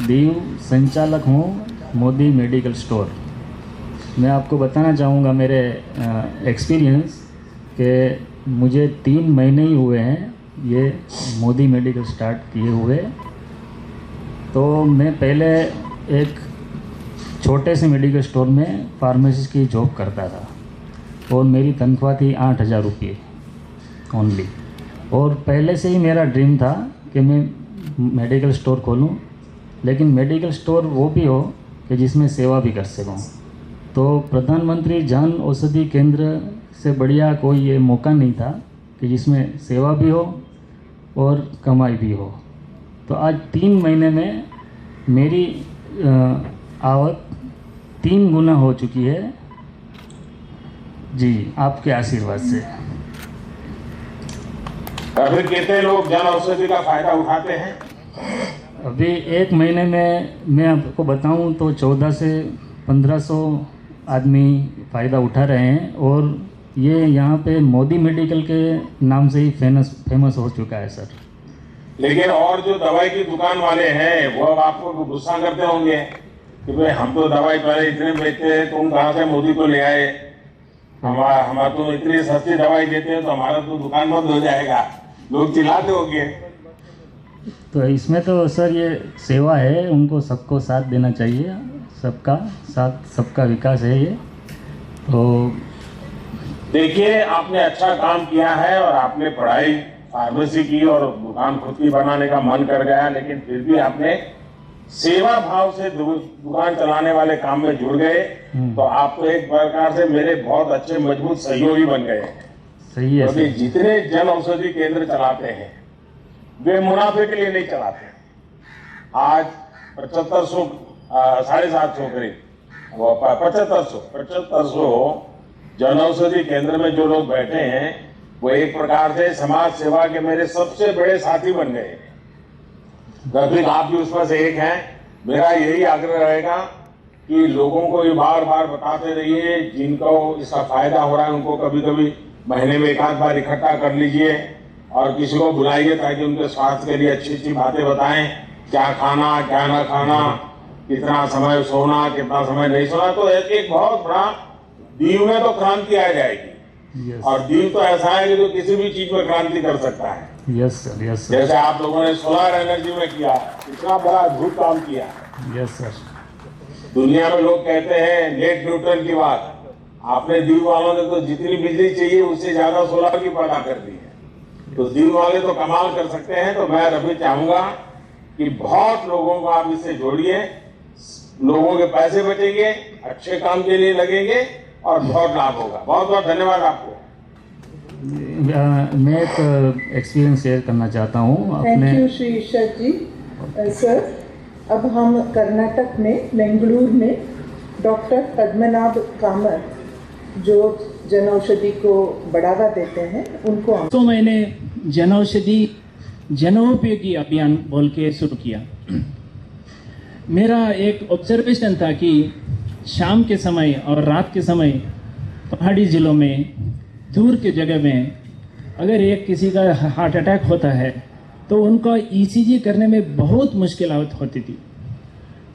दीव संचालक हूँ मोदी मेडिकल स्टोर। मैं आपको बताना चाहूँगा मेरे एक्सपीरियंस कि मुझे 3 महीने ही हुए हैं ये मोदी मेडिकल स्टार्ट किए हुए। तो मैं पहले एक छोटे से मेडिकल स्टोर में फार्मेसी की जॉब करता था और मेरी तनख्वाह थी 8,000 रुपये ओनली। और पहले से ही मेरा ड्रीम था कि मैं मेडिकल स्टोर खोलूं, लेकिन मेडिकल स्टोर वो भी हो कि जिसमें सेवा भी कर सकूं। तो प्रधानमंत्री जन औषधि केंद्र से बढ़िया कोई ये मौका नहीं था कि जिसमें सेवा भी हो और कमाई भी हो। तो आज 3 महीने में मेरी आवक 3 गुना हो चुकी है जी, आपके आशीर्वाद से। अभी कितने लोग जन औषधि का फायदा उठाते हैं? अभी 1 महीने में मैं आपको बताऊं तो 1400 से 1500 आदमी फ़ायदा उठा रहे हैं, और ये यहाँ पे मोदी मेडिकल के नाम से ही फेमस हो चुका है सर। लेकिन और जो दवाई की दुकान वाले हैं वो अब आपको गुस्सा करते होंगे कि भाई हम तो दवाई पहले इतने बेचते हैं, तुम कहाँ से मोदी को ले आए, हमारा तो इतनी सस्ती दवाई देते हैं तो हमारा तो दुकान बंद हो जाएगा, लोग चिल्लाते होंगे। तो इसमें तो सर ये सेवा है, उनको सबको साथ देना चाहिए, सबका साथ सबका विकास है ये। तो देखिए, आपने अच्छा काम किया है और आपने पढ़ाई फार्मेसी की और दुकान खुद की बनाने का मन कर गया, लेकिन फिर भी आपने सेवा भाव से दुकान चलाने वाले काम में जुड़ गए, तो आप तो एक प्रकार से मेरे बहुत अच्छे मजबूत सहयोगी बन गए। सही है क्योंकि जितने जन औषधि केंद्र चलाते हैं वे मुनाफे के लिए नहीं चलाते। आज 750 करीब 7500 जन औषधि केंद्र में जो लोग बैठे हैं वो एक प्रकार से समाज सेवा के मेरे सबसे बड़े साथी बन गए। रफीक, आप भी उसमें से एक हैं। मेरा यही आग्रह रहेगा कि लोगों को ये बार बार बताते रहिए, जिनको इसका फायदा हो रहा है उनको कभी कभी महीने में 1 बार इकट्ठा कर लीजिए और किसी को बुलाइए ताकि उनके स्वास्थ्य के लिए अच्छी अच्छी बातें बताएं, क्या खाना क्या ना खाना, कितना समय सोना कितना समय नहीं सोना। तो एक बहुत बड़ा दीव में तो क्रांति आ जाएगी। और दीव तो ऐसा है कि जो किसी भी चीज में क्रांति कर सकता है। Yes sir, yes sir. जैसे आप लोगों ने सोलर एनर्जी में किया, इतना बड़ा अद्भुत काम किया। Yes sir. दुनिया में लोग कहते हैं नेट न्यूट्रल की बात, आपने दीव वालों ने तो जितनी बिजली चाहिए उससे ज्यादा सोलर की पैदा कर दी है। तो दीव वाले तो कमाल कर सकते हैं। तो मैं रफी चाहूंगा कि बहुत लोगों को आप इससे जोड़िए, लोगों के पैसे बचेंगे, अच्छे काम के लिए लगेंगे और बहुत लाभ होगा। बहुत बहुत धन्यवाद आपको। मैं एक एक्सपीरियंस शेयर करना चाहता हूँ अपने। Thank you Shri Ishwar ji. Sir, अब हम कर्नाटक में बेंगलुरु में डॉक्टर पद्मनाभ कामत जो जन औषधि को बढ़ावा देते हैं उनको तो मैंने जन औषधि जनोपयोगी अभियान बोल के शुरू किया। मेरा एक ऑब्जर्वेशन था कि शाम के समय और रात के समय पहाड़ी ज़िलों में दूर के जगह में अगर एक किसी का हार्ट अटैक होता है तो उनको ईसीजी करने में बहुत मुश्किल होती थी।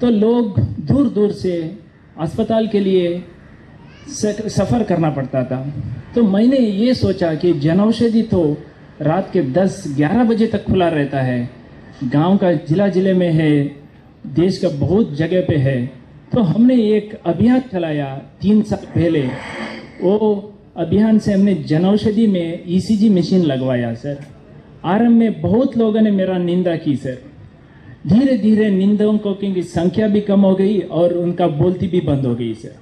तो लोग दूर दूर से अस्पताल के लिए सफ़र करना पड़ता था। तो मैंने ये सोचा कि जनऔषधि तो रात के 10-11 बजे तक खुला रहता है, गांव का जिले में है, देश का बहुत जगह पे है। तो हमने एक अभियान चलाया 3 साल पहले। वो अभियान से हमने जनऔषधि में ईसीजी मशीन लगवाया सर। आरंभ में बहुत लोगों ने मेरा निंदा की सर। धीरे धीरे निंदकों की संख्या भी कम हो गई और उनका बोलती भी बंद हो गई सर।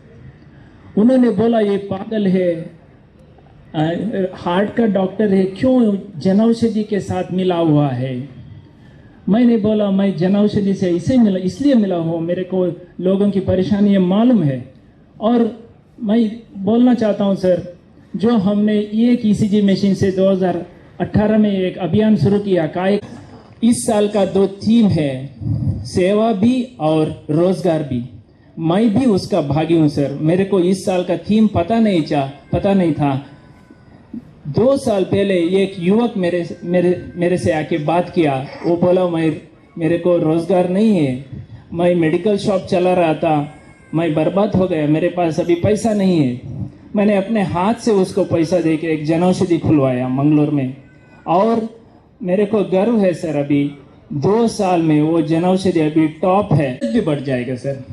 उन्होंने बोला ये पागल है, हार्ट का डॉक्टर है, क्यों जनऔषधि के साथ मिला हुआ है। मैंने बोला मैं जनऔषधि से इसलिए मिला हूँ, मेरे को लोगों की परेशानी मालूम है। और मैं बोलना चाहता हूँ सर, जो हमने एक ईसीजी मशीन से 2018 में एक अभियान शुरू किया काय, इस साल का 2 थीम है, सेवा भी और रोजगार भी। मैं भी उसका भागी हूँ सर। मेरे को इस साल का थीम पता नहीं था। 2 साल पहले एक युवक मेरे से आके बात किया। वो बोला मेरे को रोजगार नहीं है, मैं मेडिकल शॉप चला रहा था, मैं बर्बाद हो गया, मेरे पास अभी पैसा नहीं है। मैंने अपने हाथ से उसको पैसा दे के एक जनऔषधि खुलवाया मंगलोर में। और मेरे को गर्व है सर, अभी 2 साल में वो जनऔषधि अभी टॉप है, भी बढ़ जाएगा सर।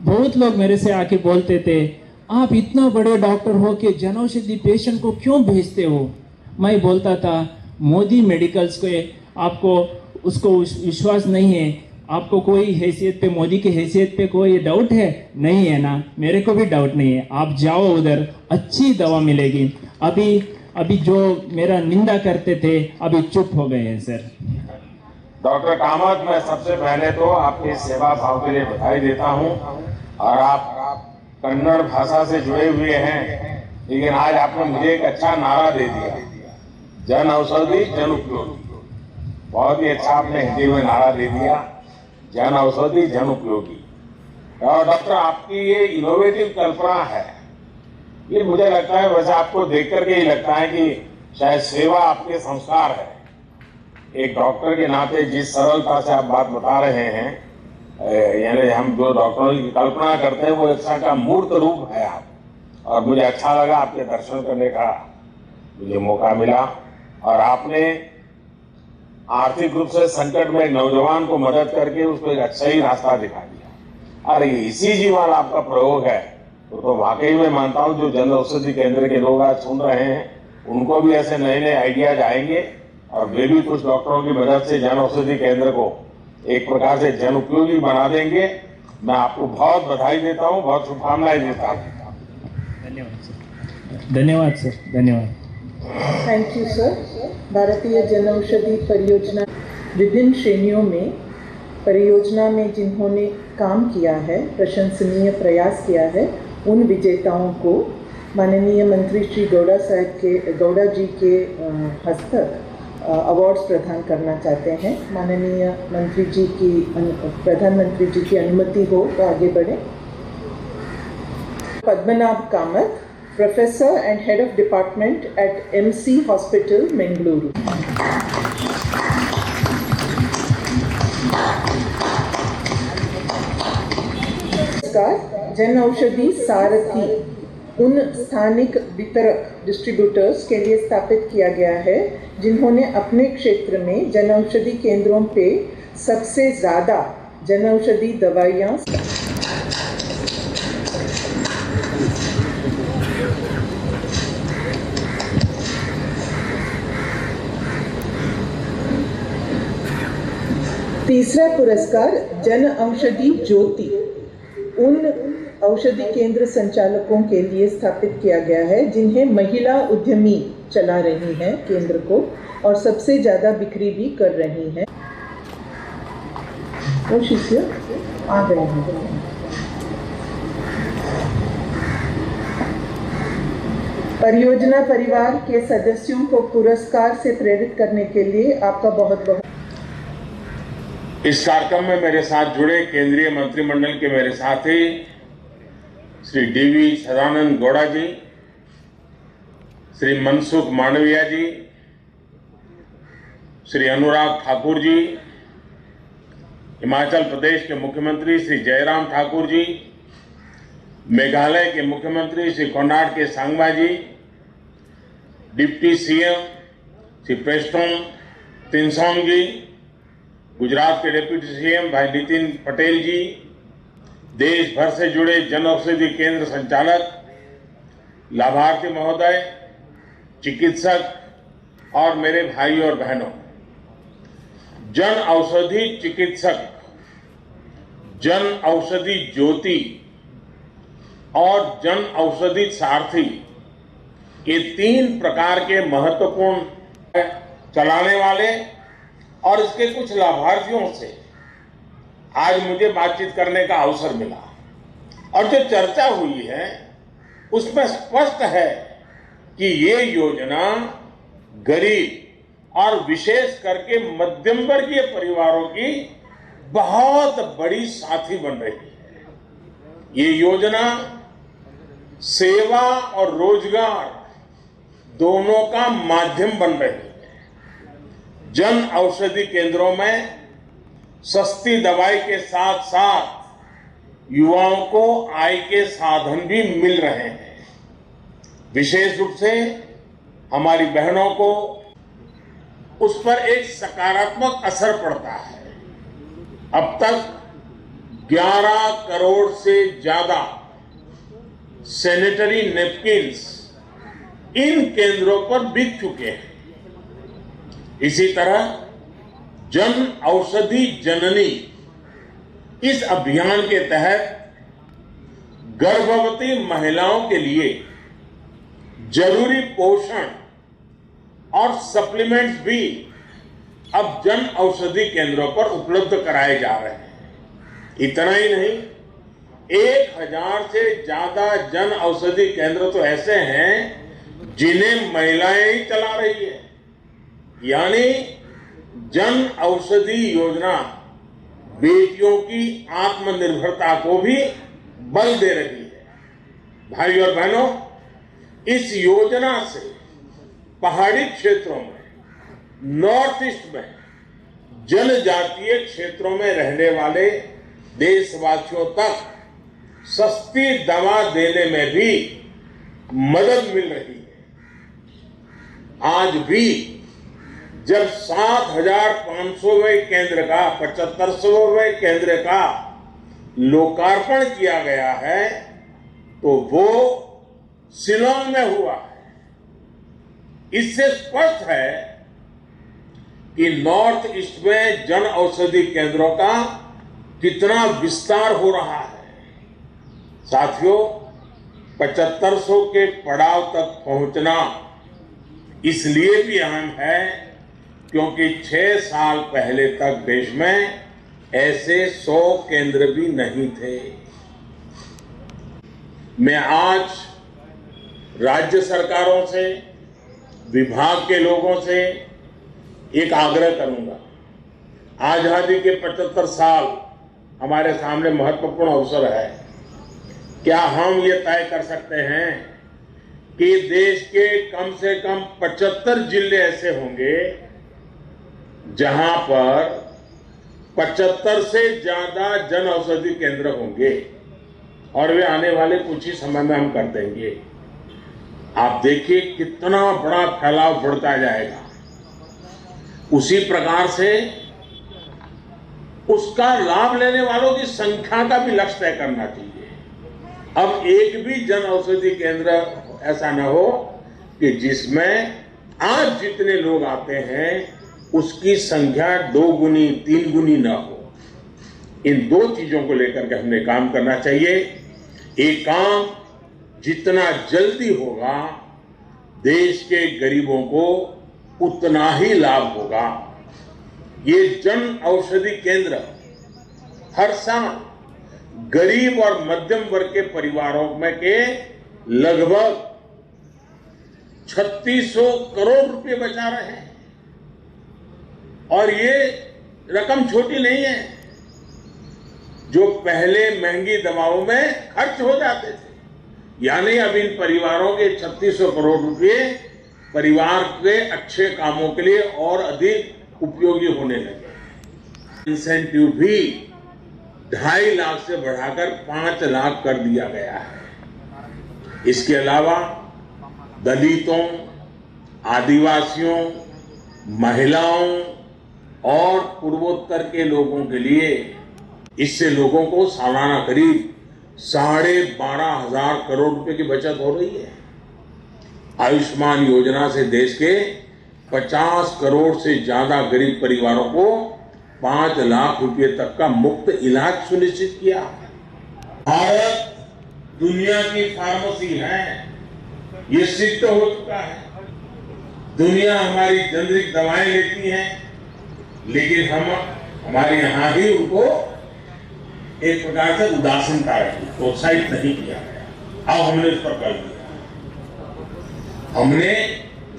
बहुत लोग मेरे से आके बोलते थे आप इतना बड़े डॉक्टर हो कि जनऔषधि पेशेंट को क्यों भेजते हो। मैं बोलता था मोदी मेडिकल्स को आपको उसको विश्वास नहीं है, आपको कोई हैसियत पे, मोदी की हैसियत पे कोई डाउट है? नहीं है ना, मेरे को भी डाउट नहीं है। आप जाओ उधर, अच्छी दवा मिलेगी। अभी जो मेरा निंदा करते थे अभी चुप हो गए हैं सर। डॉक्टर कामत, मैं सबसे पहले तो आपकी सेवा भाव के लिए बधाई देता हूं। और आप कन्नड़ भाषा से जुड़े हुए हैं, लेकिन आज आपने मुझे एक अच्छा नारा दे दिया, जन औषधि जन उपयोगी। बहुत ही अच्छा आपने हिंदी में नारा दे दिया, जन औषधि जन उपयोगी। और डॉक्टर, आपकी ये इनोवेटिव कल्पना है, ये मुझे लगता है, वैसे आपको देख करके ही लगता है कि शायद सेवा आपके संस्कार है। एक डॉक्टर के नाते जिस सरलता से आप बात बता रहे हैं, यानी हम जो डॉक्टरों की कल्पना करते हैं वो एक का मूर्त रूप है आप। और मुझे अच्छा लगा, आपके दर्शन करने का मुझे मौका मिला। और आपने आर्थिक रूप से संकट में एक नौजवान को मदद करके उसको एक अच्छा ही रास्ता दिखा दिया। और इसी जीवन आपका प्रयोग है तो वाकई में मानता हूं जो जन औषधि केंद्र के लोग आज सुन रहे हैं, उनको भी ऐसे नए नए आइडियाज आएंगे और वे भी कुछ डॉक्टरों की मदद से जन औषधि केंद्र को एक प्रकार से जन उपयोगी बना देंगे। मैं आपको बहुत बधाई देता हूं, बहुत शुभकामनाएं देता हूं। धन्यवाद सर, धन्यवाद। Thank you sir. भारतीय जन औषधि परियोजना विभिन्न श्रेणियों में परियोजना में जिन्होंने काम किया है, प्रशंसनीय प्रयास किया है, उन विजेताओं को माननीय मंत्री श्री गौड़ा जी के हस्तक अवार्ड्स प्रदान करना चाहते हैं। माननीय मंत्री जी की, प्रधानमंत्री जी की अनुमति हो तो आगे बढ़े। Padmanabh Kamath, professor and head of department at MC hospital, Bengaluru. Jan Aushadhi सारथी उन स्थानिक वितरक डिस्ट्रीब्यूटर्स के लिए स्थापित किया गया है जिन्होंने अपने क्षेत्र में जन औषधि केंद्रों पे सबसे ज्यादा जन औषधि दवाइयाँ तीसरा पुरस्कार जन औषधि ज्योति उन औषधि केंद्र संचालकों के लिए स्थापित किया गया है जिन्हें महिला उद्यमी चला रही हैं केंद्र को और सबसे ज्यादा बिक्री भी कर रही हैं। वो शिष्य आ गए हैं। परियोजना परिवार के सदस्यों को पुरस्कार से प्रेरित करने के लिए आपका बहुत बहुत। इस कार्यक्रम में मेरे साथ जुड़े केंद्रीय मंत्रिमंडल के मेरे साथी श्री DV सदानंद गौड़ा जी, श्री मनसुख मांडविया जी, श्री अनुराग ठाकुर जी, हिमाचल प्रदेश के मुख्यमंत्री श्री जयराम ठाकुर जी, मेघालय के मुख्यमंत्री श्री कोनार्ड के सांगमा जी, डिप्टी CM श्री प्रेस्टोन तिनसोंग जी, गुजरात के डिप्टी CM भाई नितिन पटेल जी, देश भर से जुड़े जन औषधि केंद्र संचालक, लाभार्थी महोदय, चिकित्सक और मेरे भाई और बहनों, जन औषधि चिकित्सक, जन औषधि ज्योति और जन औषधि सारथी, ये 3 प्रकार के महत्वपूर्ण चलाने वाले और इसके कुछ लाभार्थियों से आज मुझे बातचीत करने का अवसर मिला। और जो चर्चा हुई है उसमें स्पष्ट है कि ये योजना गरीब और विशेष करके मध्यम वर्गीय परिवारों की बहुत बड़ी साथी बन रही है। ये योजना सेवा और रोजगार दोनों का माध्यम बन रही है। जन औषधि केंद्रों में सस्ती दवाई के साथ साथ युवाओं को आय के साधन भी मिल रहे हैं। विशेष रूप से हमारी बहनों को उस पर एक सकारात्मक असर पड़ता है। अब तक 11 करोड़ से ज्यादा सैनिटरी नैपकिन्स इन केंद्रों पर बिक चुके हैं। इसी तरह जन औषधि जननी इस अभियान के तहत गर्भवती महिलाओं के लिए जरूरी पोषण और सप्लीमेंट्स भी अब जन औषधि केंद्रों पर उपलब्ध कराए जा रहे हैं। इतना ही नहीं, 1000 से ज्यादा जन औषधि केंद्र तो ऐसे हैं जिन्हें महिलाएं ही चला रही है। यानी जन औषधि योजना बेटियों की आत्मनिर्भरता को भी बल दे रही है। भाई और बहनों, इस योजना से पहाड़ी क्षेत्रों में, नॉर्थ ईस्ट में, जनजातीय क्षेत्रों में रहने वाले देशवासियों तक सस्ती दवा देने में भी मदद मिल रही है। आज भी जब 7,500वें केंद्र का 75वें केंद्र का लोकार्पण किया गया है तो वो शिलांग में हुआ है। इससे स्पष्ट है कि नॉर्थ ईस्ट में जन औषधि केंद्रों का कितना विस्तार हो रहा है। साथियों, 7500 के पड़ाव तक पहुंचना इसलिए भी अहम है क्योंकि 6 साल पहले तक देश में ऐसे 100 केंद्र भी नहीं थे। मैं आज राज्य सरकारों से, विभाग के लोगों से एक आग्रह करूंगा। आजादी के 75 साल हमारे सामने महत्वपूर्ण अवसर है। क्या हम ये तय कर सकते हैं कि देश के कम से कम 75 जिले ऐसे होंगे जहां पर 75 से ज्यादा जन औषधि केंद्र होंगे और वे आने वाले कुछ ही समय में हम कर देंगे। आप देखिए कितना बड़ा फैलाव बढ़ता जाएगा। उसी प्रकार से उसका लाभ लेने वालों की संख्या का भी लक्ष्य तय करना चाहिए। अब एक भी जन औषधि केंद्र ऐसा न हो कि जिसमें आज जितने लोग आते हैं उसकी संख्या 2 गुनी 3 गुनी न हो। इन 2 चीजों को लेकर के हमने काम करना चाहिए। एक काम जितना जल्दी होगा देश के गरीबों को उतना ही लाभ होगा। ये जन औषधि केंद्र हर साल गरीब और मध्यम वर्ग के परिवारों में के लगभग 3600 करोड़ रुपए बचा रहे हैं और ये रकम छोटी नहीं है जो पहले महंगी दवाओं में खर्च हो जाते थे। यानी अब इन परिवारों के 3600 करोड़ रुपए परिवार के अच्छे कामों के लिए और अधिक उपयोगी होने लगे। इंसेंटिव भी 2.5 लाख से बढ़ाकर 5 लाख कर दिया गया है। इसके अलावा दलितों, आदिवासियों, महिलाओं और पूर्वोत्तर के लोगों के लिए इससे लोगों को सालाना करीब 12,500 करोड़ रुपए की बचत हो रही है। आयुष्मान योजना से देश के 50 करोड़ से ज्यादा गरीब परिवारों को 5 लाख रुपए तक का मुफ्त इलाज सुनिश्चित किया। भारत दुनिया की फार्मेसी है, ये सिद्ध हो चुका है। दुनिया हमारी जेनरिक दवाएं लेती है लेकिन हमारे यहां ही उनको एक प्रकार से उदासीनता रही, प्रोत्साहित नहीं किया गया। अब हमने इस पर कर दिया। हमने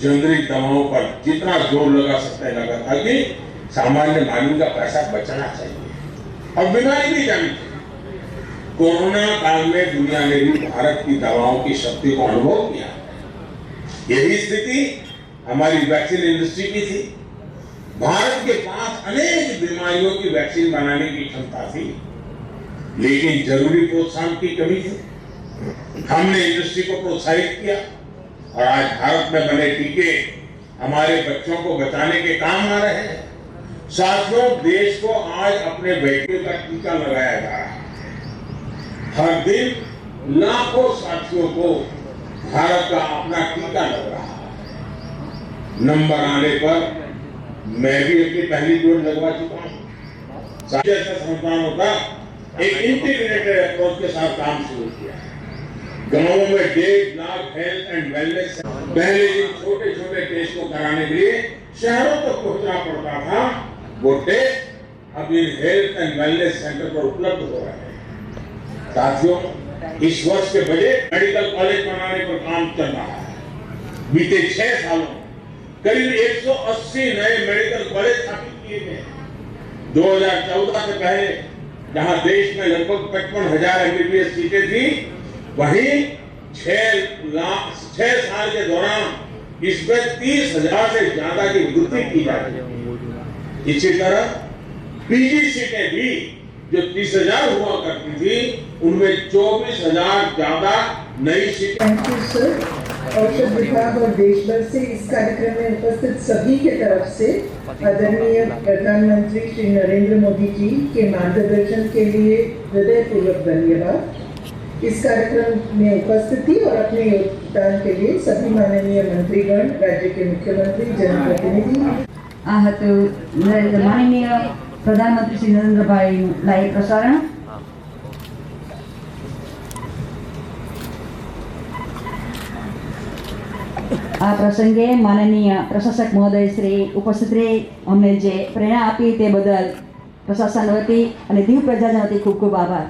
जेनरिक दवाओं पर जितना जोर लगा सकते हैं लगा ताकि सामान्य मानव का पैसा बचना चाहिए और बीमारी भी जानी चाहिए। कोरोना काल में दुनिया ने भी भारत की दवाओं की शक्ति को अनुभव किया। यही स्थिति हमारी वैक्सीन इंडस्ट्री की थी। भारत के पास अनेक बीमारियों की वैक्सीन बनाने की क्षमता थी लेकिन जरूरी प्रोत्साहन की कमी थी। हमने इंडस्ट्री को प्रोत्साहित किया और आज भारत में बने टीके हमारे बच्चों को बचाने के काम आ रहे हैं। साथियों, देश को आज अपने बेटे का टीका लगाया जा रहा है। हर दिन लाखों साथियों को भारत का अपना टीका लग रहा है। नंबर आने पर मैं भी अपनी पहली डोज लगवा चुका हूं। ऐसा संस्थान होता एक इंटीग्रेटेड अप्रोच के साथ काम शुरू किया। गांवों में 1.5 लाख हेल्थ एंड वेलनेस, पहले इन छोटे छोटे टेस्ट को कराने के लिए शहरों तक पहुंचना पड़ता था, वो टेस्ट अब in health and wellness centre पर उपलब्ध हो रहे हैं। साथियों, इस वर्ष के बजट मेडिकल कॉलेज बनाने पर काम चल रहा है। बीते 6 सालों में करीब 180 नए मेडिकल कॉलेज स्थापित किए गए। 2014 से पहले जहां देश में लगभग 55,000 एमबीबीएस सीटें थी, वहीं 6 साल के दौरान इसमें 30,000 से ज्यादा की वृद्धि की जा रही है। इसी तरह पीजी सीटें भी जो 30,000 हुआ करती थी, उनमें 24,000 ज्यादा नई सीटें। Thank you sir. औषध विभाग और देश भर से इस कार्यक्रम में उपस्थित सभी के तरफ से आदरणीय प्रधानमंत्री श्री नरेंद्र मोदी जी के मार्गदर्शन के लिए हृदयपूर्वक धन्यवाद। इस कार्यक्रम में उपस्थिति और अपने योगदान के लिए सभी माननीय मंत्रीगण, राज्य के मुख्यमंत्री, जनप्रतिनिधि। माननीय प्रधानमंत्री श्री नरेंद्र भाई लाइव प्रसारण। આ પ્રસંગે માનનીય પ્રશાસક મહોદય શ્રી ઉપસ્થિત રહી અમને જે પ્રેરણા આપી તે બદલ પ્રશાસન વતી અને દીવ પ્રજાજન વતી ખૂબ ખૂબ આભાર।